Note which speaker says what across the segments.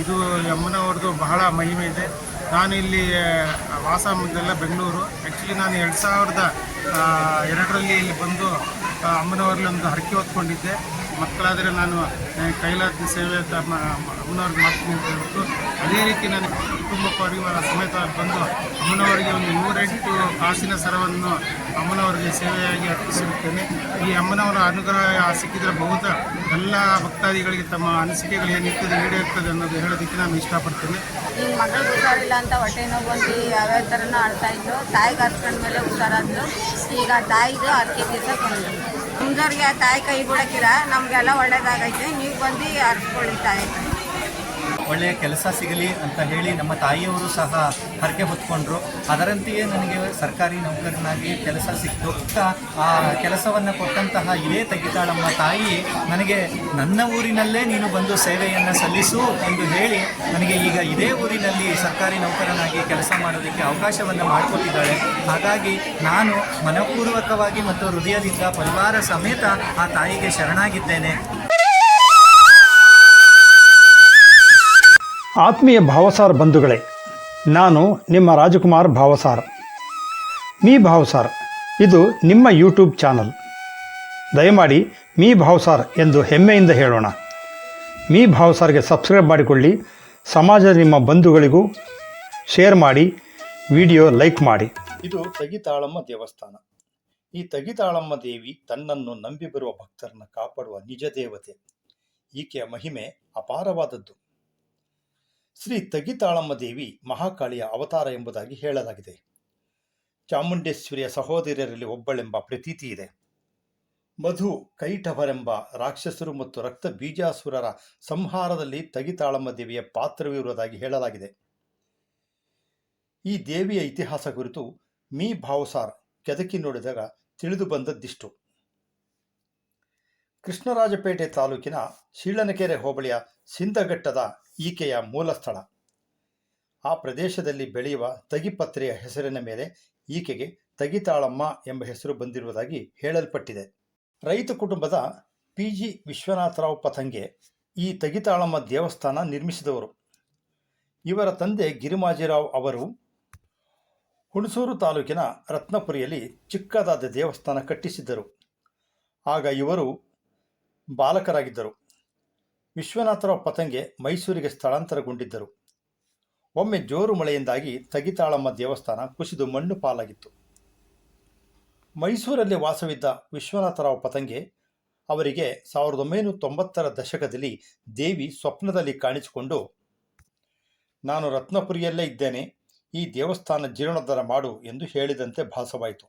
Speaker 1: ಇದು ಅಮ್ಮನವ್ರದ್ದು ಬಹಳ ಮಹಿಮೆ ಇದೆ. ನಾನು ಇಲ್ಲಿ ವಾಸ ಮುಂದೆಲ್ಲ ಬೆಂಗಳೂರು. ಆ್ಯಕ್ಚುಲಿ ನಾನು 2002ರಲ್ಲಿ ಇಲ್ಲಿ ಬಂದು ಅಮ್ಮನವ್ರಲ್ಲಿ ಒಂದು ಹರಕೆ ಹೊತ್ಕೊಂಡಿದ್ದೆ. ಮಕ್ಕಳಾದರೆ ನಾನು ಕೈಲಾದ ಸೇವೆ ಅಮ್ಮನವ್ರಿಗೆ ಮಾಡ್ತೀನಿ ಅಂತ ಹೇಳ್ಬಿಟ್ಟು ಅದೇ ರೀತಿ ನಾನು ಕುಟುಂಬ ಪರಿವಾರ ಸಮೇತ ಬಂದು ಅಮ್ಮನವರಿಗೆ ಒಂದು 108 ಕಾಸಿನ ಸರವನ್ನು ಅಮ್ಮನವರಿಗೆ ಸೇವೆಯಾಗಿ ಅರ್ಪಿಸಿರುತ್ತೇನೆ. ಈ ಅಮ್ಮನವರ ಅನುಗ್ರಹ ಸಿಕ್ಕಿದರೆ ಬಹುತ ಎಲ್ಲ ಭಕ್ತಾದಿಗಳಿಗೆ ತಮ್ಮ ಅನಿಸಿಕೆಗಳು ಏನಿರ್ತದೆ ಈಡೇರ್ತದೆ ಅನ್ನೋದು ಹೇಳೋದಕ್ಕೆ ನಾನು ಇಷ್ಟಪಡ್ತೇನೆ.
Speaker 2: ಈಗ ಮಗಳು ಹುಷಾರಿಲ್ಲ ಅಂತ ಹೊಟ್ಟೆ ನೋವು ಬಂದು ಯಾವ್ಯಾವ ಥರನೂ ಆಡ್ತಾಯಿದ್ರು. ತಾಯಿಗೆ ಹರ್ಕೊಂಡ್ಮೇಲೆ ಹುಷಾರಾದ್ರು. ಈಗ ತಾಯಿದು 10 ದಿವಸ ಬಂದು ನಮ್ದವ್ರಿಗೆ ತಾಯಿ ಕೈ ಬಿಡಕ್ಕಿರ ನಮಗೆಲ್ಲ ಒಳ್ಳೇದಾಗೈತೆ. ನೀವು ಬಂದು ಹರ್ಕೊಳ್ಳಿ ತಾಯಿ.
Speaker 3: ಒಳ್ಳೆಯ ಕೆಲಸ ಸಿಗಲಿ ಅಂತ ಹೇಳಿ ನಮ್ಮ ತಾಯಿಯವರು ಸಹ ಹರಕೆ ಹೊತ್ಕೊಂಡ್ರು. ಅದರಂತೆಯೇ ನನಗೆ ಸರ್ಕಾರಿ ನೌಕರನಾಗಿ ಕೆಲಸ ಸಿಕ್ತು. ಆ ಕೆಲಸವನ್ನು ಕೊಟ್ಟಂತಹ ಇದೇ ತಗ್ಗಿತಾಳಮ್ಮ ತಾಯಿ ನನಗೆ ನನ್ನ ಊರಿನಲ್ಲೇ ನೀನು ಬಂದು ಸೇವೆಯನ್ನು ಸಲ್ಲಿಸು ಎಂದು ಹೇಳಿ ನನಗೆ ಈಗ ಇದೇ ಊರಿನಲ್ಲಿ ಸರ್ಕಾರಿ ನೌಕರನಾಗಿ ಕೆಲಸ ಮಾಡೋದಕ್ಕೆ ಅವಕಾಶವನ್ನು ಮಾಡಿಕೊಟ್ಟಿದ್ದಾಳೆ. ಹಾಗಾಗಿ ನಾನು ಮನಪೂರ್ವಕವಾಗಿ ಮತ್ತು ಹೃದಯದಿಂದ ಪರಿವಾರ ಸಮೇತ ಆ ತಾಯಿಗೆ ಶರಣಾಗಿದ್ದೇನೆ.
Speaker 4: ಆತ್ಮೀಯ ಭಾವಸಾರ್ ಬಂಧುಗಳೇ, ನಾನು ನಿಮ್ಮ ರಾಜಕುಮಾರ್ ಭಾವಸಾರ್. ಮೀ ಭಾವಸಾರ್ ಇದು ನಿಮ್ಮ ಯೂಟ್ಯೂಬ್ ಚಾನಲ್. ದಯಮಾಡಿ ಮೀ ಭಾವಸಾರ್ ಎಂದು ಹೆಮ್ಮೆಯಿಂದ ಹೇಳೋಣ. ಮೀ ಭಾವಸಾರ್ಗೆ ಸಬ್ಸ್ಕ್ರೈಬ್ ಮಾಡಿಕೊಳ್ಳಿ. ಸಮಾಜದ ನಿಮ್ಮ ಬಂಧುಗಳಿಗೂ ಶೇರ್ ಮಾಡಿ, ವಿಡಿಯೋ ಲೈಕ್ ಮಾಡಿ.
Speaker 5: ಇದು ತಗಿತಾಳಮ್ಮ ದೇವಸ್ಥಾನ. ಈ ತಗಿತಾಳಮ್ಮ ದೇವಿ ತನ್ನನ್ನು ನಂಬಿ ಬರುವ ಭಕ್ತರನ್ನು ಕಾಪಾಡುವ ನಿಜ ದೇವತೆ. ಈಕೆಯ ಮಹಿಮೆ ಅಪಾರವಾದದ್ದು. ಶ್ರೀ ತಗಿತಾಳಮ್ಮ ದೇವಿ ಮಹಾಕಾಳಿಯ ಅವತಾರ ಎಂಬುದಾಗಿ ಹೇಳಲಾಗಿದೆ. ಚಾಮುಂಡೇಶ್ವರಿಯ ಸಹೋದರಿಯರಲ್ಲಿ ಒಬ್ಬಳೆಂಬ ಪ್ರತೀತಿ ಇದೆ. ಮಧು ಕೈಟಭರೆಂಬ ರಾಕ್ಷಸರು ಮತ್ತು ರಕ್ತ ಬೀಜಾಸುರರ ಸಂಹಾರದಲ್ಲಿ ತಗಿತಾಳಮ್ಮ ದೇವಿಯ ಪಾತ್ರವಿರುವುದಾಗಿ ಹೇಳಲಾಗಿದೆ. ಈ ದೇವಿಯ ಇತಿಹಾಸ ಕುರಿತು ಮೀ ಭಾವಸಾರ್ ಕೆದಕಿ ನೋಡಿದಾಗ ತಿಳಿದು ಬಂದದ್ದಿಷ್ಟು. ಕೃಷ್ಣರಾಜಪೇಟೆ ತಾಲೂಕಿನ ಶೀಳನಕೆರೆ ಹೋಬಳಿಯ ಸಿಂದಘಟ್ಟದ ಈಕೆಯ ಮೂಲ ಸ್ಥಳ. ಆ ಪ್ರದೇಶದಲ್ಲಿ ಬೆಳೆಯುವ ತಗಿಪತ್ರೆಯ ಹೆಸರಿನ ಮೇಲೆ ಈಕೆಗೆ ತಗಿತಾಳಮ್ಮ ಎಂಬ ಹೆಸರು ಬಂದಿರುವುದಾಗಿ ಹೇಳಲ್ಪಟ್ಟಿದೆ. ರೈತ ಕುಟುಂಬದ PG ವಿಶ್ವನಾಥರಾವ್ ಪತಂಗೆ ಈ ತಗಿತಾಳಮ್ಮ ದೇವಸ್ಥಾನ ನಿರ್ಮಿಸಿದವರು. ಇವರ ತಂದೆ ಗಿರಿಮಾಜಿರಾವ್ ಅವರು ಹುಣಸೂರು ತಾಲೂಕಿನ ರತ್ನಪುರಿಯಲ್ಲಿ ಚಿಕ್ಕದಾದ ದೇವಸ್ಥಾನ ಕಟ್ಟಿಸಿದ್ದರು. ಆಗ ಇವರು ಬಾಲಕರಾಗಿದ್ದರು. ವಿಶ್ವನಾಥರಾವ್ ಪತಂಗೆ ಮೈಸೂರಿಗೆ ಸ್ಥಳಾಂತರಗೊಂಡಿದ್ದರು. ಒಮ್ಮೆ ಜೋರು ಮಳೆಯಿಂದಾಗಿ ತಗಿತಾಳಮ್ಮ ದೇವಸ್ಥಾನ ಕುಸಿದು ಮಣ್ಣು ಪಾಲಾಗಿತ್ತು. ಮೈಸೂರಲ್ಲಿ ವಾಸವಿದ್ದ ವಿಶ್ವನಾಥರಾವ್ ಪತಂಗೆ ಅವರಿಗೆ 1990ರ ದಶಕದಲ್ಲಿ ದೇವಿ ಸ್ವಪ್ನದಲ್ಲಿ ಕಾಣಿಸಿಕೊಂಡು, ನಾನು ರತ್ನಪುರಿಯಲ್ಲೇ ಇದ್ದೇನೆ, ಈ ದೇವಸ್ಥಾನ ಜೀರ್ಣೋದ್ಧಾರ ಮಾಡು ಎಂದು ಹೇಳಿದಂತೆ ಭಾಸವಾಯಿತು.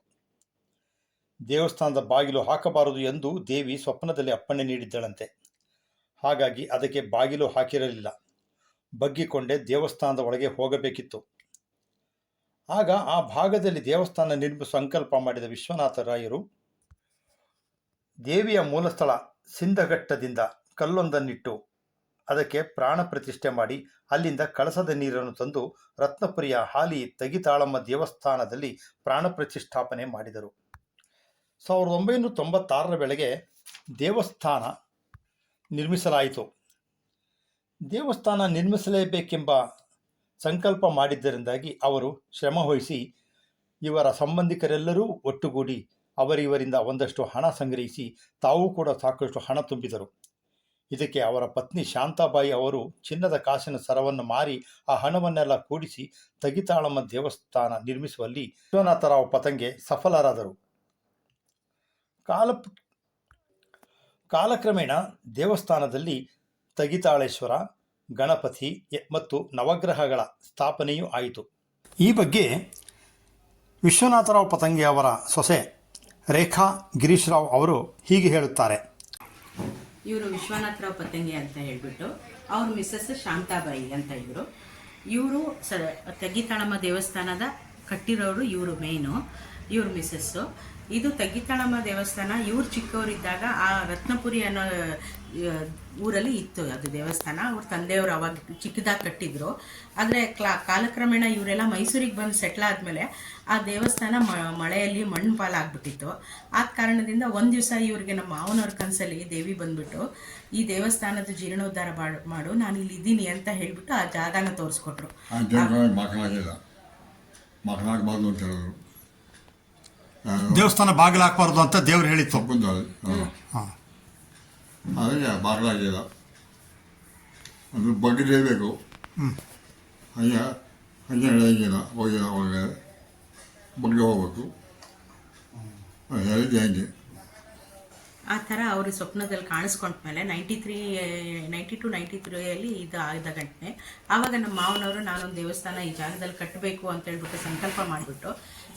Speaker 5: ದೇವಸ್ಥಾನದ ಬಾಗಿಲು ಹಾಕಬಾರದು ಎಂದು ದೇವಿ ಸ್ವಪ್ನದಲ್ಲಿ ಅಪ್ಪಣೆ ನೀಡಿದ್ದಳಂತೆ. ಹಾಗಾಗಿ ಅದಕ್ಕೆ ಬಾಗಿಲು ಹಾಕಿರಲಿಲ್ಲ. ಬಗ್ಗಿಕೊಂಡೇ ದೇವಸ್ಥಾನದ ಒಳಗೆ ಹೋಗಬೇಕಿತ್ತು. ಆಗ ಆ ಭಾಗದಲ್ಲಿ ದೇವಸ್ಥಾನ ನಿರ್ಮಿಸುವ ಸಂಕಲ್ಪ ಮಾಡಿದ ವಿಶ್ವನಾಥರಾಯರು ದೇವಿಯ ಮೂಲಸ್ಥಳ ಸಿಂದಘಟ್ಟದಿಂದ ಕಲ್ಲೊಂದನ್ನಿಟ್ಟು ಅದಕ್ಕೆ ಪ್ರಾಣ ಪ್ರತಿಷ್ಠೆ ಮಾಡಿ ಅಲ್ಲಿಂದ ಕಳಸದ ನೀರನ್ನು ತಂದು ರತ್ನಪುರಿಯ ಹಾಲಿ ತಗಿತಾಳಮ್ಮ ದೇವಸ್ಥಾನದಲ್ಲಿ ಪ್ರಾಣ ಪ್ರತಿಷ್ಠಾಪನೆ ಮಾಡಿದರು. 1996ರ ವೇಳೆಗೆ ದೇವಸ್ಥಾನ ನಿರ್ಮಿಸಲಾಯಿತು. ದೇವಸ್ಥಾನ ನಿರ್ಮಿಸಲೇಬೇಕೆಂಬ ಸಂಕಲ್ಪ ಮಾಡಿದ್ದರಿಂದಾಗಿ ಅವರು ಶ್ರಮವಹಿಸಿ ಇವರ ಸಂಬಂಧಿಕರೆಲ್ಲರೂ ಒಟ್ಟುಗೂಡಿ ಅವರಿವರಿಂದ ಒಂದಷ್ಟು ಹಣ ಸಂಗ್ರಹಿಸಿ ತಾವೂ ಕೂಡ ಸಾಕಷ್ಟು ಹಣ ತುಂಬಿದರು. ಇದಕ್ಕೆ ಅವರ ಪತ್ನಿ ಶಾಂತಾಬಾಯಿ ಅವರು ಚಿನ್ನದ ಕಾಸಿನ ಸರವನ್ನು ಮಾರಿ ಆ ಹಣವನ್ನೆಲ್ಲ ಕೂಡಿಸಿ ತಗಿತಾಳಮ್ಮ ದೇವಸ್ಥಾನ ನಿರ್ಮಿಸುವಲ್ಲಿ ವಿಶ್ವನಾಥರಾವ್ ಪತಂಗೆ ಸಫಲರಾದರು. ಕಾಲಕ್ರಮೇಣ ದೇವಸ್ಥಾನದಲ್ಲಿ ತಗಿತಾಳೇಶ್ವರ, ಗಣಪತಿ ಮತ್ತು ನವಗ್ರಹಗಳ ಸ್ಥಾಪನೆಯೂ ಆಯಿತು. ಈ ಬಗ್ಗೆ ವಿಶ್ವನಾಥರಾವ್ ಪತಂಗೆ ಅವರ ಸೊಸೆ ರೇಖಾ ಗಿರೀಶ್ರಾವ್ ಅವರು ಹೀಗೆ ಹೇಳುತ್ತಾರೆ.
Speaker 6: ಇವರು ವಿಶ್ವನಾಥರಾವ್ ಪತಂಗೆ ಅಂತ ಹೇಳ್ಬಿಟ್ಟು ಅವ್ರ ಮಿಸ್ಸಸ್ ಶಾಂತಾಬಾಯಿ ಅಂತ ಇವರು ತಗ್ಗಿತಾಳಮ್ಮ ದೇವಸ್ಥಾನದ ಕಟ್ಟಿರೋರು. ಇವರು ಮೇಯ್ನು, ಇವ್ರ ಮಿಸ್ಸಸ್ಸು. ಇದು ತಗ್ಗಿತಾಳಮ್ಮ ದೇವಸ್ಥಾನ. ಇವ್ರು ಚಿಕ್ಕವರಿದ್ದಾಗ ಆ ರತ್ನಪುರಿ ಅನ್ನೋ ಊರಲ್ಲಿ ಇತ್ತು ಅದು ದೇವಸ್ಥಾನ. ಅವ್ರ ತಂದೆಯವರು ಅವಾಗ ಚಿಕ್ಕದಾಗಿ ಕಟ್ಟಿದ್ರು. ಆದರೆ ಕಾಲಕ್ರಮೇಣ ಇವರೆಲ್ಲ ಮೈಸೂರಿಗೆ ಬಂದು ಸೆಟ್ಲ್ ಆದಮೇಲೆ ಆ ದೇವಸ್ಥಾನ ಮಳೆಯಲ್ಲಿ ಮಣ್ಣು ಪಾಲಾಗ್ಬಿಟ್ಟಿತ್ತು. ಆದ ಕಾರಣದಿಂದ ಒಂದು ದಿವಸ ಇವ್ರಿಗೆ ನಮ್ಮ ಮಾವನವ್ರ ಕನಸಲ್ಲಿ ದೇವಿ ಬಂದ್ಬಿಟ್ಟು ಈ ದೇವಸ್ಥಾನದ ಜೀರ್ಣೋದ್ಧಾರ ಮಾಡು, ನಾನು ಇಲ್ಲಿ ಇದ್ದೀನಿ ಅಂತ ಹೇಳ್ಬಿಟ್ಟು ಆ ಜಾಗನ ತೋರಿಸ್ಕೊಟ್ರು.
Speaker 4: ದೇವಸ್ಥಾನ ಬಾಗಿಲು ಹಾಕಬಾರ್ದು ಅಂತ ದೇವ್ರು ಹೇಳಿತ್ತು.
Speaker 7: ಅದಕ್ಕೆ ಬಾಗಿಲಾಗಿಲ್ಲ, ಅದು ಬಗ್ಗಿಲೇಬೇಕು. ಹಂಗೆ ಹಂಗೆ ಹೇಳಂಗಿಲ್ಲ, ಹೋಗಿಲ್ಲ ಒಳಗಡೆ ಬಗ್ಗೆ ಹೋಗ್ಬೇಕು. ಹೇಳಿದ್ದೆ ಹಂಗೆ
Speaker 6: ಆ ಥರ ಅವರು ಸ್ವಪ್ನದಲ್ಲಿ ಕಾಣಿಸ್ಕೊಂಡ್ಮೇಲೆ 92-93 ಇದು ಆದ ಘಟನೆ. ಆವಾಗ ನಮ್ಮ ಮಾವನವರು ನಾನೊಂದು ದೇವಸ್ಥಾನ ಈ ಜಾಗದಲ್ಲಿ ಕಟ್ಟಬೇಕು ಅಂತ ಹೇಳ್ಬಿಟ್ಟು ಸಂಕಲ್ಪ ಮಾಡಿಬಿಟ್ಟು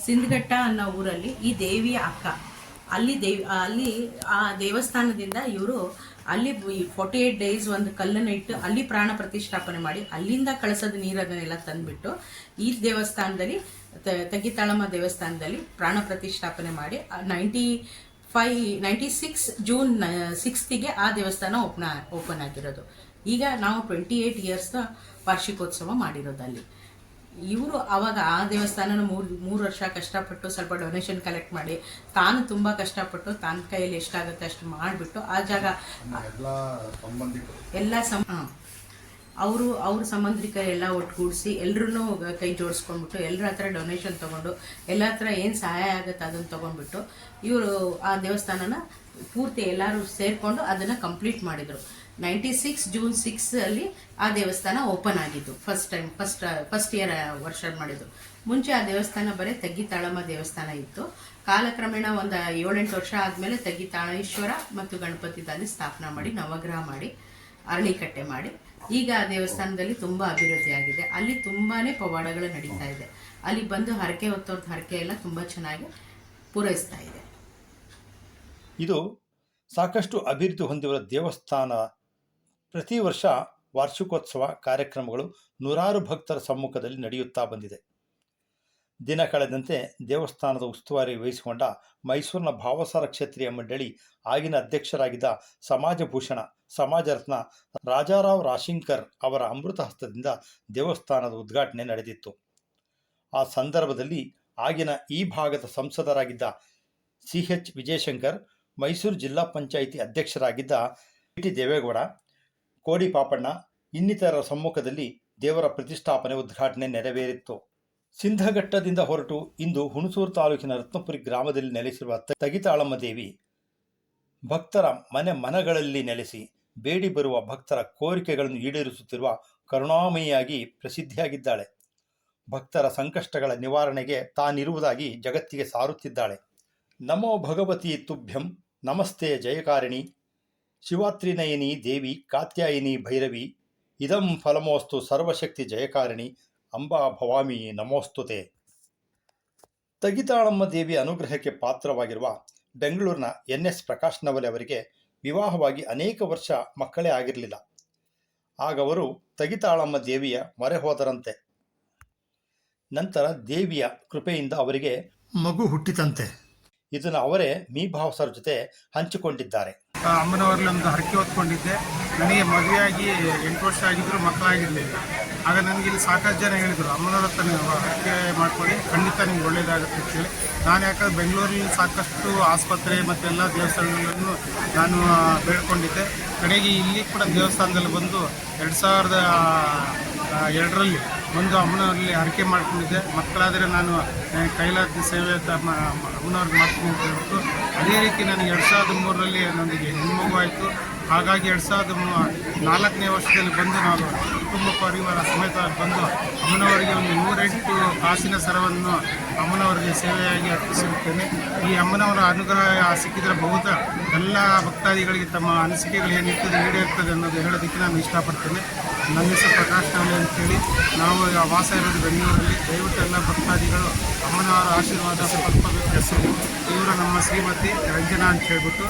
Speaker 6: ಸಿಂಧಘಟ್ಟ ಅನ್ನೋ ಊರಲ್ಲಿ ಈ ದೇವಿಯ ಅಕ್ಕ ಅಲ್ಲಿ ಆ ದೇವಸ್ಥಾನದಿಂದ ಇವರು ಅಲ್ಲಿ 48 ಡೇಸ್ ಒಂದು ಕಲ್ಲನ್ನು ಇಟ್ಟು ಅಲ್ಲಿ ಪ್ರಾಣ ಪ್ರತಿಷ್ಠಾಪನೆ ಮಾಡಿ ಅಲ್ಲಿಂದ ಕಳಸದ ನೀರನ್ನೆಲ್ಲ ತಂದುಬಿಟ್ಟು ಈ ದೇವಸ್ಥಾನದಲ್ಲಿ ತಗ್ಗಿತಾಳಮ್ಮ ದೇವಸ್ಥಾನದಲ್ಲಿ ಪ್ರಾಣ ಪ್ರತಿಷ್ಠಾಪನೆ ಮಾಡಿ 96 ಜೂನ್ 6 ಆ ದೇವಸ್ಥಾನ ಓಪನ್ ಆಗಿರೋದು. ಈಗ ನಾವು 28 ಇಯರ್ಸ್ ವಾರ್ಷಿಕೋತ್ಸವ ಮಾಡಿರೋದಲ್ಲಿ. ಇವರು ಅವಾಗ ಆ ದೇವಸ್ಥಾನನ ಮೂರು ವರ್ಷ ಕಷ್ಟಪಟ್ಟು ಸ್ವಲ್ಪ ಡೊನೇಷನ್ ಕಲೆಕ್ಟ್ ಮಾಡಿ ತಾನು ತುಂಬ ಕಷ್ಟಪಟ್ಟು ತಾನ ಕೈಯಲ್ಲಿ ಎಷ್ಟಾಗುತ್ತೆ ಅಷ್ಟು ಮಾಡಿಬಿಟ್ಟು ಆ ಜಾಗ ಎಲ್ಲ ಅವ್ರ ಸಂಬಂಧಿಕರೆಲ್ಲ ಒಟ್ಟುಗೂಡಿಸಿ ಎಲ್ಲರೂ ಕೈ ಜೋಡಿಸ್ಕೊಂಡ್ಬಿಟ್ಟು ಎಲ್ಲರ ಹತ್ರ ಡೊನೇಷನ್ ತೊಗೊಂಡು ಎಲ್ಲ ಹತ್ರ ಏನು ಸಹಾಯ ಆಗುತ್ತೆ ಅದನ್ನು ತೊಗೊಂಡ್ಬಿಟ್ಟು ಇವರು ಆ ದೇವಸ್ಥಾನನ ಪೂರ್ತಿ ಎಲ್ಲರೂ ಸೇರಿಕೊಂಡು ಅದನ್ನು ಕಂಪ್ಲೀಟ್ ಮಾಡಿದರು. 96 ಜೂನ್ 6 ಆ ದೇವಸ್ಥಾನ ಓಪನ್ ಆಗಿದ್ದು ಫಸ್ಟ್ ಇಯರ್ ವರ್ಷ ಮಾಡಿದ್ದು. ಮುಂಚೆ ಆ ದೇವಸ್ಥಾನ ಬರೀ ತಗ್ಗಿತಾಳಮ್ಮ ದೇವಸ್ಥಾನ ಇತ್ತು. ಕಾಲಕ್ರಮೇಣ ಒಂದು 7-8 ವರ್ಷ ಆದಮೇಲೆ ತಗ್ಗಿತಾಳೇಶ್ವರ ಮತ್ತು ಗಣಪತಿ ದಾನಿ ಸ್ಥಾಪನೆ ಮಾಡಿ ನವಗ್ರಹ ಮಾಡಿ ಅರಳಿಕಟ್ಟೆ ಮಾಡಿ ಈಗ ಆ ದೇವಸ್ಥಾನದಲ್ಲಿ ತುಂಬ ಅಭಿವೃದ್ಧಿ ಆಗಿದೆ. ಅಲ್ಲಿ ತುಂಬಾ ಪವಾಡಗಳು ನಡೀತಾ ಇದೆ. ಅಲ್ಲಿ ಬಂದು ಹರಕೆ ಹೊತ್ತವ್ರದ್ದು ಹರಕೆ ಎಲ್ಲ ತುಂಬ ಚೆನ್ನಾಗಿ ಪೂರೈಸ್ತಾ ಇದೆ.
Speaker 5: ಇದು ಸಾಕಷ್ಟು ಅಭಿವೃದ್ಧಿ ಹೊಂದಿರುವ ದೇವಸ್ಥಾನ. ಪ್ರತಿ ವರ್ಷ ವಾರ್ಷಿಕೋತ್ಸವ ಕಾರ್ಯಕ್ರಮಗಳು ನೂರಾರು ಭಕ್ತರ ಸಮ್ಮುಖದಲ್ಲಿ ನಡೆಯುತ್ತಾ ಬಂದಿದೆ. ದಿನ ಕಳೆದಂತೆ ದೇವಸ್ಥಾನದ ಉಸ್ತುವಾರಿ ವಹಿಸಿಕೊಂಡ ಮೈಸೂರಿನ ಭಾವಸಾರ ಕ್ಷೇತ್ರೀಯ ಮಂಡಳಿ ಆಗಿನ ಅಧ್ಯಕ್ಷರಾಗಿದ್ದ ಸಮಾಜಭೂಷಣ ಸಮಾಜ ರತ್ನ ರಾಜಾರಾವ್ ರಾಶಿಂಕರ್ ಅವರ ಅಮೃತ ಹಸ್ತದಿಂದ ದೇವಸ್ಥಾನದ ಉದ್ಘಾಟನೆ ನಡೆದಿತ್ತು. ಆ ಸಂದರ್ಭದಲ್ಲಿ ಆಗಿನ ಈ ಭಾಗದ ಸಂಸದರಾಗಿದ್ದ CH ವಿಜಯಶಂಕರ್, ಮೈಸೂರು ಜಿಲ್ಲಾ ಪಂಚಾಯಿತಿ ಅಧ್ಯಕ್ಷರಾಗಿದ್ದ ಟಿ ದೇವೇಗೌಡ, ಕೋಡಿ ಪಾಪಣ್ಣ ಇನ್ನಿತರ ಸಮ್ಮುಖದಲ್ಲಿ ದೇವರ ಪ್ರತಿಷ್ಠಾಪನೆ ಉದ್ಘಾಟನೆ ನೆರವೇರಿತ್ತು. ಸಿಂಧಘಟ್ಟದಿಂದ ಹೊರಟು ಇಂದು ಹುಣಸೂರು ತಾಲೂಕಿನ ರತ್ನಪುರಿ ಗ್ರಾಮದಲ್ಲಿ ನೆಲೆಸಿರುವ ತಗ್ಗಿತಾಳಮ್ಮ ದೇವಿ ಭಕ್ತರ ಮನಗಳಲ್ಲಿ ನೆಲೆಸಿ ಬೇಡಿ ಬರುವ ಭಕ್ತರ ಕೋರಿಕೆಗಳನ್ನು ಈಡೇರಿಸುತ್ತಿರುವ ಕರುಣಾಮಯಿಯಾಗಿ ಪ್ರಸಿದ್ಧಿಯಾಗಿದ್ದಾಳೆ. ಭಕ್ತರ ಸಂಕಷ್ಟಗಳ ನಿವಾರಣೆಗೆ ತಾನಿರುವುದಾಗಿ ಜಗತ್ತಿಗೆ ಸಾರುತ್ತಿದ್ದಾಳೆ. ನಮೋ ಭಗವತಿ ತುಭ್ಯಂ ನಮಸ್ತೆ ಜಯಕಾರಿಣಿ ಶಿವಾತ್ರಿನಯನಿ ದೇವಿ ಕಾತ್ಯಾಯಿನಿ ಭೈರವಿ ಇದಂ ಫಲಮೋಸ್ತು ಸರ್ವಶಕ್ತಿ ಜಯಕಾರಿಣಿ ಅಂಬಾ ಭವಾಮಿ ನಮೋಸ್ತುತೆ. ತಗ್ಗಿತಾಳಮ್ಮ ದೇವಿಯ ಅನುಗ್ರಹಕ್ಕೆ ಪಾತ್ರವಾಗಿರುವ ಬೆಂಗಳೂರಿನ NS ಪ್ರಕಾಶ್ ನವಲೆ ಅವರಿಗೆ ವಿವಾಹವಾಗಿ ಅನೇಕ ವರ್ಷ ಮಕ್ಕಳೇ ಆಗಿರಲಿಲ್ಲ. ಆಗ ಅವರು ತಗ್ಗಿತಾಳಮ್ಮ ದೇವಿಯ ಮೊರೆ ಹೋದರಂತೆ. ನಂತರ ದೇವಿಯ ಕೃಪೆಯಿಂದ ಅವರಿಗೆ
Speaker 4: ಮಗು ಹುಟ್ಟಿತಂತೆ.
Speaker 5: ಇದನ್ನು ಅವರೇ ಮೀ ಭಾವಸರ ಜೊತೆ ಹಂಚಿಕೊಂಡಿದ್ದಾರೆ.
Speaker 1: ಅಮ್ಮನವರಲ್ಲಿ ಒಂದು ಹರಕೆ ಹೊತ್ಕೊಂಡಿದ್ದೆ. ನನಗೆ ಮದುವೆಯಾಗಿ 8 ವರ್ಷ ಆಗಿದ್ರು ಮಕ್ಕಳಾಗಿರಲಿಲ್ಲ. ಆಗ ನನಗೆ ಇಲ್ಲಿ ಸಾಕಷ್ಟು ಜನ ಹೇಳಿದರು, ಅಮ್ಮನವ್ರ ಹತ್ರ ನೀವು ಹರಕೆ ಮಾಡ್ಕೊಳ್ಳಿ, ಖಂಡಿತ ನಿಮ್ಗೆ ಒಳ್ಳೆಯದಾಗುತ್ತೆ ಅಂತೇಳಿ. ನಾನು ಯಾಕಂದ್ರೆ ಬೆಂಗಳೂರಲ್ಲಿ ಸಾಕಷ್ಟು ಆಸ್ಪತ್ರೆ ಮತ್ತೆಲ್ಲ ದೇವಸ್ಥಾನಗಳನ್ನು ನಾನು ಬೇಡ್ಕೊಂಡಿದ್ದೆ. ಕಡೆಗೆ ಇಲ್ಲಿ ಕೂಡ ದೇವಸ್ಥಾನದಲ್ಲಿ ಬಂದು 2002ರಲ್ಲಿ ಒಂದು ಅಮ್ಮನವರಲ್ಲಿ ಹರಕೆ ಮಾಡ್ಕೊಂಡಿದ್ದೆ. ಮಕ್ಕಳಾದರೆ ನಾನು ಕೈಲಾದ ಸೇವೆ ಅಮ್ಮನವ್ರಿಗೆ ಮಾಡ್ತೀನಿ ಅಂತ ಹೇಳ್ಬಿಟ್ಟು ಅದೇ ರೀತಿ ನನಗೆ 2003ರಲ್ಲಿ ನನಗೆ ಹೆಣ್ಮಗು ಆಯಿತು. ಹಾಗಾಗಿ 2004ನೇ ವರ್ಷದಲ್ಲಿ ಬಂದು ನಾವು ಕುಟುಂಬ ಪರಿವಾರ ಸಮೇತ ಬಂದು ಅಮ್ಮನವರಿಗೆ ಒಂದು 108 ಕಾಸಿನ ಸರವನ್ನು ಅಮ್ಮನವರಿಗೆ ಸೇವೆಯಾಗಿ ಅರ್ಪಿಸಿರುತ್ತೇನೆ. ಈ ಅಮ್ಮನವರ ಅನುಗ್ರಹ ಸಿಕ್ಕಿದರೆ ಬಹುತ ಎಲ್ಲ ಭಕ್ತಾದಿಗಳಿಗೆ ತಮ್ಮ ಅನಿಸಿಕೆಗಳು ಏನಿರ್ತದೆ ಈಡೇರ್ತದೆ ಅನ್ನೋದು ಹೇಳೋದಕ್ಕೆ ನಾನು ಇಷ್ಟಪಡ್ತೇನೆ. ನನ್ನ ಹೆಸರು ಪ್ರಕಾಶ್ ನವಲೆ ಅಂತೇಳಿ, ನಾವು ವಾಸ ಇರೋದು ಬೆಂಗಳೂರಲ್ಲಿ. ದಯವಿಟ್ಟು ಎಲ್ಲ ಭಕ್ತಾದಿಗಳು ಅಮ್ಮನವರ ಆಶೀರ್ವಾದ ಪಡ್ಕೋಬೇಕು. ಇವರು ನಮ್ಮ ಶ್ರೀಮತಿ ರಂಜನಾ ಅಂತ ಹೇಳ್ಬಿಟ್ಟು,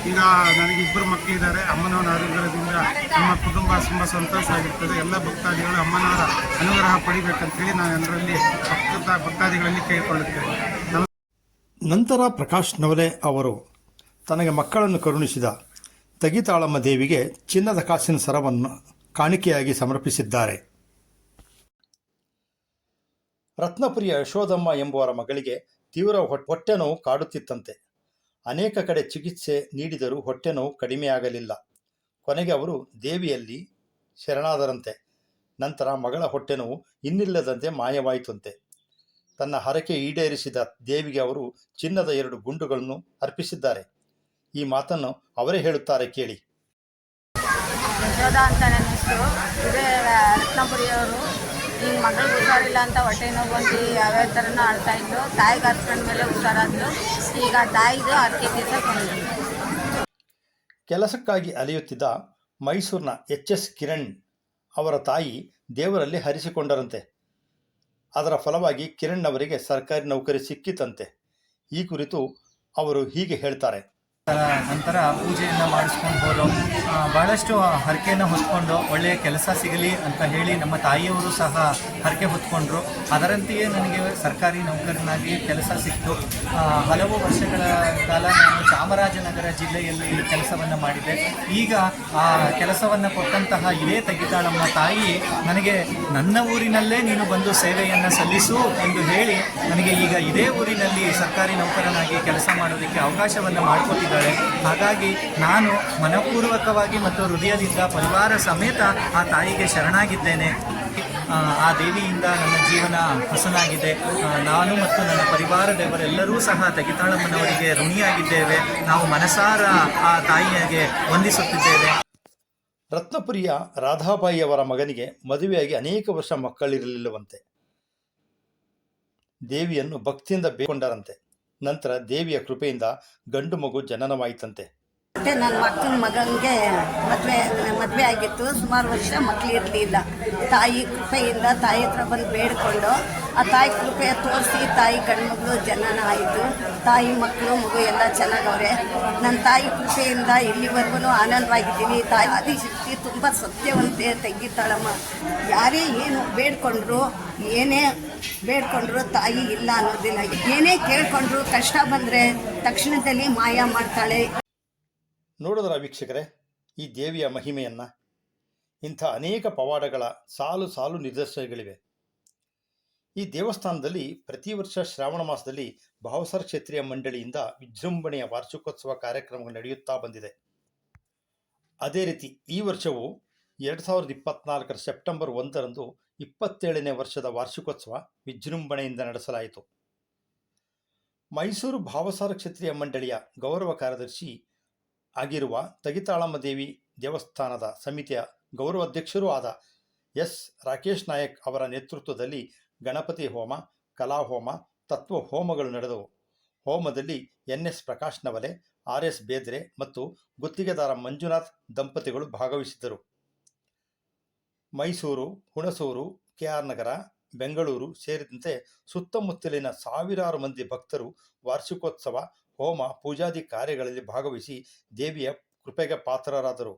Speaker 1: ಈಗ ನನಗೆ 2 ಮಕ್ಕಳಿದ್ದಾರೆ. ಅಮ್ಮನವರ ಅನುಗ್ರಹದಿಂದ ನಮ್ಮ ಕುಟುಂಬ ತುಂಬ ಸಂತೋಷ ಆಗಿರ್ತದೆ. ಎಲ್ಲ ಭಕ್ತಾದಿಗಳು ಅಮ್ಮನವರ ಅನುಗ್ರಹ ಪಡಿಬೇಕಂತೇಳಿ ನಾನು ಎಲ್ಲರಲ್ಲಿ ಭಕ್ತಾದಿಗಳಲ್ಲಿ ಕೇಳಿಕೊಳ್ಳುತ್ತೇನೆ.
Speaker 5: ನಂತರ ಪ್ರಕಾಶ್ ನವಲೆ ಅವರು ತನಗೆ ಮಕ್ಕಳನ್ನು ಕರುಣಿಸಿದ ತಗಿತಾಳಮ್ಮ ದೇವಿಗೆ ಚಿನ್ನದ ಕಾಸಿನ ಸರವನ್ನು ಕಾಣಿಕೆಯಾಗಿ ಸಮರ್ಪಿಸಿದ್ದಾರೆ. ರತ್ನಪುರಿಯ ಯಶೋದಮ್ಮ ಎಂಬುವರ ಮಗಳಿಗೆ ತೀವ್ರ ಹೊಟ್ಟೆ ನೋವು ಕಾಡುತ್ತಿತ್ತಂತೆ. ಅನೇಕ ಕಡೆ ಚಿಕಿತ್ಸೆ ನೀಡಿದರೂ ಹೊಟ್ಟೆ ನೋವು ಕಡಿಮೆಯಾಗಲಿಲ್ಲ. ಕೊನೆಗೆ ಅವರು ದೇವಿಯಲ್ಲಿ ಶರಣಾದರಂತೆ. ನಂತರ ಮಗಳ ಹೊಟ್ಟೆ ನೋವು ಇನ್ನಿಲ್ಲದಂತೆ ಮಾಯವಾಯಿತಂತೆ. ತನ್ನ ಹರಕೆ ಈಡೇರಿಸಿದ ದೇವಿಗೆ ಅವರು ಚಿನ್ನದ 2 ಗುಂಡುಗಳನ್ನು ಅರ್ಪಿಸಿದ್ದಾರೆ. ಈ ಮಾತನ್ನು ಅವರೇ ಹೇಳುತ್ತಾರೆ, ಕೇಳಿ.
Speaker 2: ಯಶೋಧ ಅಂತ ನನ್ನ ಹೆಸರು. ಇದೇ ರತ್ನಪುರಿಯವರು. ಈಗ ಮಗಳಿಗೆ ಹುಷಾರಿಲ್ಲ ಅಂತ ಹೊಟ್ಟೆ ನೋವು ಬಂದು ಯಾವ್ಯಾವ ಥರನೂ ಆಡ್ತಾಯಿದ್ದು. ತಾಯಿಗೆ ಹರ್ಕೊಂಡ ಮೇಲೆ ಹುಷಾರಾದ್ಲು. ಈಗ ತಾಯಿದು 6 ದಿವಸ ಬಂದು
Speaker 5: ಕೆಲಸಕ್ಕಾಗಿ ಅಲೆಯುತ್ತಿದ್ದ ಮೈಸೂರಿನ HS ಕಿರಣ್ ಅವರ ತಾಯಿ ದೇವರಲ್ಲಿ ಹರಿಸಿಕೊಂಡರಂತೆ. ಅದರ ಫಲವಾಗಿ ಕಿರಣ್ ಅವರಿಗೆ ಸರ್ಕಾರಿ ನೌಕರಿ ಸಿಕ್ಕಿತಂತೆ. ಈ ಕುರಿತು ಅವರು ಹೀಗೆ ಹೇಳ್ತಾರೆ.
Speaker 3: ನಂತರ ಪೂಜೆಯನ್ನು ಮಾಡಿಸ್ಕೊಂಡು ಹೋದರು. ಭಾಳಷ್ಟು ಹರಕೆಯನ್ನು ಹೊತ್ಕೊಂಡು ಒಳ್ಳೆಯ ಕೆಲಸ ಸಿಗಲಿ ಅಂತ ಹೇಳಿ ನಮ್ಮ ತಾಯಿಯವರು ಸಹ ಹರಕೆ ಹೊತ್ಕೊಂಡ್ರು. ಅದರಂತೆಯೇ ನನಗೆ ಸರ್ಕಾರಿ ನೌಕರನಾಗಿ ಕೆಲಸ ಸಿಕ್ತು. ಹಲವು ವರ್ಷಗಳ ಕಾಲ ನಾನು ಚಾಮರಾಜನಗರ ಜಿಲ್ಲೆಯಲ್ಲಿ ಕೆಲಸವನ್ನು ಮಾಡಿದ್ದೆ. ಈಗ ಆ ಕೆಲಸವನ್ನು ಕೊಟ್ಟಂತಹ ಇದೇ ತಗಿತಾಳಮ್ಮ ತಾಯಿ ನನಗೆ ನನ್ನ ಊರಿನಲ್ಲೇ ನೀನು ಬಂದು ಸೇವೆಯನ್ನು ಸಲ್ಲಿಸು ಎಂದು ಹೇಳಿ ನನಗೆ ಈಗ ಇದೇ ಊರಿನಲ್ಲಿ ಸರ್ಕಾರಿ ನೌಕರನಾಗಿ ಕೆಲಸ ಮಾಡೋದಕ್ಕೆ ಅವಕಾಶವನ್ನು ಮಾಡಿಕೊಟ್ಟಿದ್ದಾರೆ. ಹಾಗಾಗಿ ನಾನು ಮನಪೂರ್ವಕವಾಗಿ ಮತ್ತು ಹೃದಯದಿಂದ ಪರಿವಾರ ಸಮೇತ ಆ ತಾಯಿಗೆ ಶರಣಾಗಿದ್ದೇನೆ. ಆ ದೇವಿಯಿಂದ ನನ್ನ ಜೀವನ ಹಸನಾಗಿದೆ. ನಾನು ಮತ್ತು ನನ್ನ ಪರಿವಾರದವರೆಲ್ಲರೂ ಸಹ ತಗಿತಾಳಮ್ಮನವರಿಗೆ ಋಣಿಯಾಗಿದ್ದೇವೆ. ನಾವು ಮನಸಾರ ಆ ತಾಯಿಗೆ ವಂದಿಸುತ್ತಿದ್ದೇವೆ.
Speaker 5: ರತ್ನಪುರಿಯ ರಾಧಾಬಾಯಿಯವರ ಮಗನಿಗೆ ಮದುವೆಯಾಗಿ ಅನೇಕ ವರ್ಷ ಮಕ್ಕಳಿರಲಿಲ್ಲವಂತೆ. ದೇವಿಯನ್ನು ಭಕ್ತಿಯಿಂದ ಬೇಡಿಕೊಂಡರಂತೆ. ನಂತರ ದೇವಿಯ ಕೃಪೆಯಿಂದ ಗಂಡು ಮಗು ಜನನವಾಯಿತಂತೆ.
Speaker 2: ಮತ್ತು ನನ್ನ ಮಗನಿಗೆ ಮದುವೆ ಆಗಿತ್ತು. ಸುಮಾರು ವರ್ಷ ಮಕ್ಕಳಿರಲಿಲ್ಲ. ತಾಯಿ ಕೃಪೆಯಿಂದ ತಾಯಿ ಹತ್ರ ಬಂದು ಬೇಡಿಕೊಂಡು ಆ ತಾಯಿ ಕೃಪೆ ತೋರಿಸಿ ತಾಯಿ ಗಂಡು ಮಗಳು ಜನನ ಆಯಿತು. ತಾಯಿ ಮಕ್ಕಳು ಮಗು ಎಲ್ಲ ಚೆನ್ನಾಗವ್ರೆ. ನನ್ನ ತಾಯಿ ಕೃಪೆಯಿಂದ ಇಲ್ಲಿವರೆಗೂ ಆನಂದವಾಗಿದ್ದೀನಿ. ತಾಯಿ ಆದಿಶಕ್ತಿ ತುಂಬ ಸತ್ಯವಂತೆ ತೆಗಿತಾಳಮ್ಮ. ಯಾರೇ ಏನು ಬೇಡ್ಕೊಂಡ್ರು, ಏನೇ ಬೇಡ್ಕೊಂಡ್ರು ತಾಯಿ ಇಲ್ಲ ಅನ್ನೋದಿಲ್ಲ. ಏನೇ ಕೇಳ್ಕೊಂಡ್ರು ಕಷ್ಟ ಬಂದರೆ ತಕ್ಷಣದಲ್ಲಿ ಮಾಯ ಮಾಡ್ತಾಳೆ.
Speaker 5: ನೋಡಿದ್ರ ವೀಕ್ಷಕರೇ ಈ ದೇವಿಯ ಮಹಿಮೆಯನ್ನು. ಇಂಥ ಅನೇಕ ಪವಾಡಗಳ ಸಾಲು ಸಾಲು ನಿದರ್ಶನಗಳಿವೆ. ಈ ದೇವಸ್ಥಾನದಲ್ಲಿ ಪ್ರತಿ ವರ್ಷ ಶ್ರಾವಣ ಮಾಸದಲ್ಲಿ ಭಾವಸಾರ ಕ್ಷೇತ್ರೀಯ ಮಂಡಳಿಯಿಂದ ವಿಜೃಂಭಣೆಯ ವಾರ್ಷಿಕೋತ್ಸವ ಕಾರ್ಯಕ್ರಮಗಳು ನಡೆಯುತ್ತಾ ಬಂದಿದೆ. ಅದೇ ರೀತಿ ಈ ವರ್ಷವೂ 2024 ಸೆಪ್ಟೆಂಬರ್ 1ರಂದು 27ನೇ ವರ್ಷದ ವಾರ್ಷಿಕೋತ್ಸವ ವಿಜೃಂಭಣೆಯಿಂದ ನಡೆಸಲಾಯಿತು. ಮೈಸೂರು ಭಾವಸಾರ ಕ್ಷೇತ್ರೀಯ ಮಂಡಳಿಯ ಗೌರವ ಕಾರ್ಯದರ್ಶಿ ಆಗಿರುವ ತಗಿತಾಳಮ್ಮ ದೇವಿ ದೇವಸ್ಥಾನದ ಸಮಿತಿಯ ಗೌರವಾಧ್ಯಕ್ಷರೂ ಆದ ಎಸ್ ರಾಕೇಶ್ ನಾಯಕ್ ಅವರ ನೇತೃತ್ವದಲ್ಲಿ ಗಣಪತಿ ಹೋಮ, ಕಲಾಹೋಮ, ತತ್ವ ಹೋಮಗಳು ನಡೆದವು. ಹೋಮದಲ್ಲಿ NS ಪ್ರಕಾಶ್ ನವಲೆ, RS ಬೇದ್ರೆ ಮತ್ತು ಗುತ್ತಿಗೆದಾರ ಮಂಜುನಾಥ್ ದಂಪತಿಗಳು ಭಾಗವಹಿಸಿದ್ದರು. ಮೈಸೂರು, ಹುಣಸೂರು, KR ನಗರ, ಬೆಂಗಳೂರು ಸೇರಿದಂತೆ ಸುತ್ತಮುತ್ತಲಿನ ಸಾವಿರಾರು ಮಂದಿ ಭಕ್ತರು ವಾರ್ಷಿಕೋತ್ಸವ, ಹೋಮ, ಪೂಜಾದಿ ಕಾರ್ಯಗಳಲ್ಲಿ ಭಾಗವಹಿಸಿ ದೇವಿಯ ಕೃಪೆಗೆ ಪಾತ್ರರಾದರು.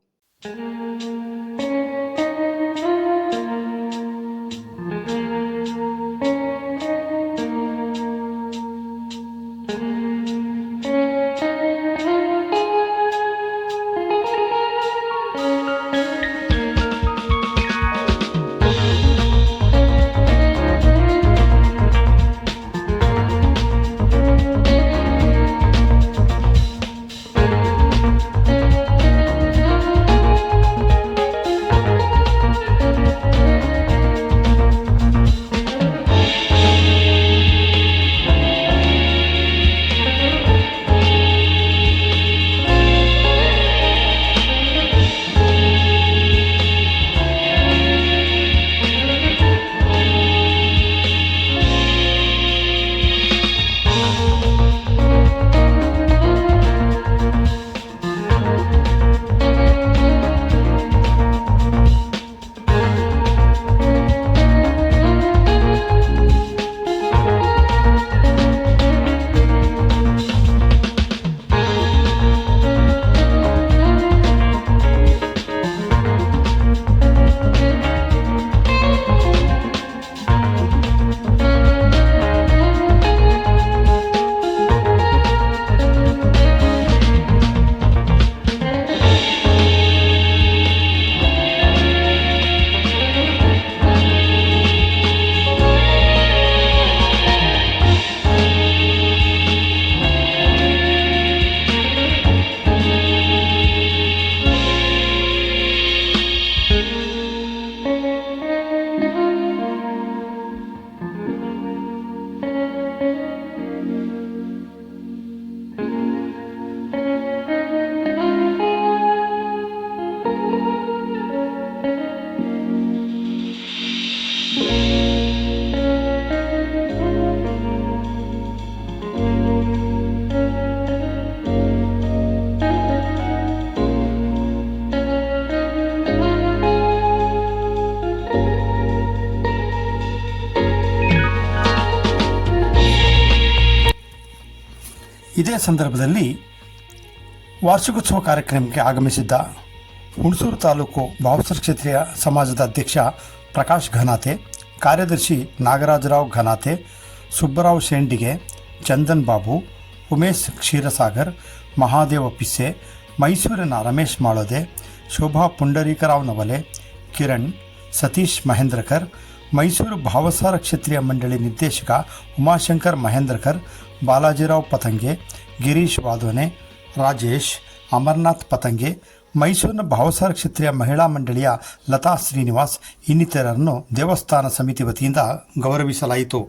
Speaker 4: ಇದೇ ಸಂದರ್ಭದಲ್ಲಿ ವಾರ್ಷಿಕೋತ್ಸವ ಕಾರ್ಯಕ್ರಮಕ್ಕೆ ಆಗಮಿಸಿದ್ದ ಹುಣಸೂರು ತಾಲೂಕು ಭಾವಸರ ಕ್ಷತ್ರಿಯ ಸಮಾಜದ ಅಧ್ಯಕ್ಷ ಪ್ರಕಾಶ್ ಘನಾತೆ, ಕಾರ್ಯದರ್ಶಿ ನಾಗರಾಜರಾವ್ ಘನಾತೆ, ಸುಬ್ಬರಾವ್ ಶೆಂಡಿಗೆ, ಚಂದನ್ ಬಾಬು, ಉಮೇಶ್ ಕ್ಷೀರಸಾಗರ್, ಮಹಾದೇವ ಪಿಸ್ಸೆ, ಮೈಸೂರಿನ ರಮೇಶ್ ಮಾಳೋದೆ, ಶೋಭಾ ಪುಂಡರೀಕರಾವ್ ನವಲೆ, ಕಿರಣ್, ಸತೀಶ್ ಮಹೇಂದ್ರಕರ್, ಮೈಸೂರು ಭಾವಸಾರ ಕ್ಷತ್ರಿಯ ಮಂಡಳಿ ನಿರ್ದೇಶಕ ಉಮಾಶಂಕರ್ ಮಹೇಂದ್ರಕರ್, ಬಾಲಾಜಿರಾವ್ ಪತಂಗೆ, ಗಿರೀಶ್ ವಾದೋನೆ, ರಾಜೇಶ್, ಅಮರ್ನಾಥ್ ಪತಂಗೆ, ಮೈಸೂರಿನ ಭಾವಸಾರ ಕ್ಷತ್ರಿಯ ಮಹಿಳಾ ಮಂಡಳಿಯ ಲತಾ ಶ್ರೀನಿವಾಸ್ ಇನ್ನಿತರರನ್ನು ದೇವಸ್ಥಾನ ಸಮಿತಿ ವತಿಯಿಂದ ಗೌರವಿಸಲಾಯಿತು.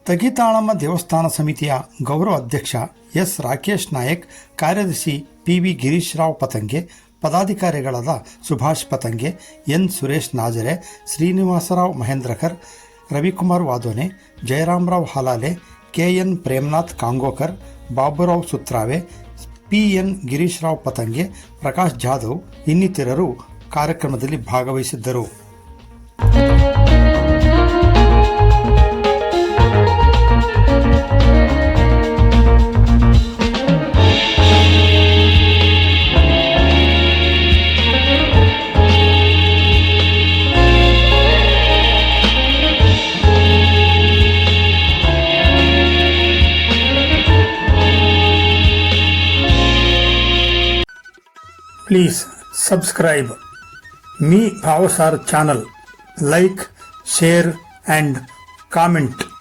Speaker 4: ತಗಿತಾಳಮ್ಮ ದೇವಸ್ಥಾನ ಸಮಿತಿಯ ಗೌರವ ಅಧ್ಯಕ್ಷ ಎಸ್ ರಾಕೇಶ್ ನಾಯಕ್, ಕಾರ್ಯದರ್ಶಿ PV ಗಿರೀಶ್ ರಾವ್ ಪತಂಗೆ, ಪದಾಧಿಕಾರಿಗಳಾದ Subhash Patange, N Suresh Najare, Srinivasarao Mahendrakar, Ravikumar Vadone, Jayaramarao Halale, KN Premnath Kangokar, Baburao Sutrave, PN Girish Rao Patange, Prakash Jadhav ಇನ್ನಿತರರು ಕಾರ್ಯಕ್ರಮದಲ್ಲಿ ಭಾಗವಹಿಸಿದ್ದರು. Please subscribe Me Bhavasar channel, like, share and comment.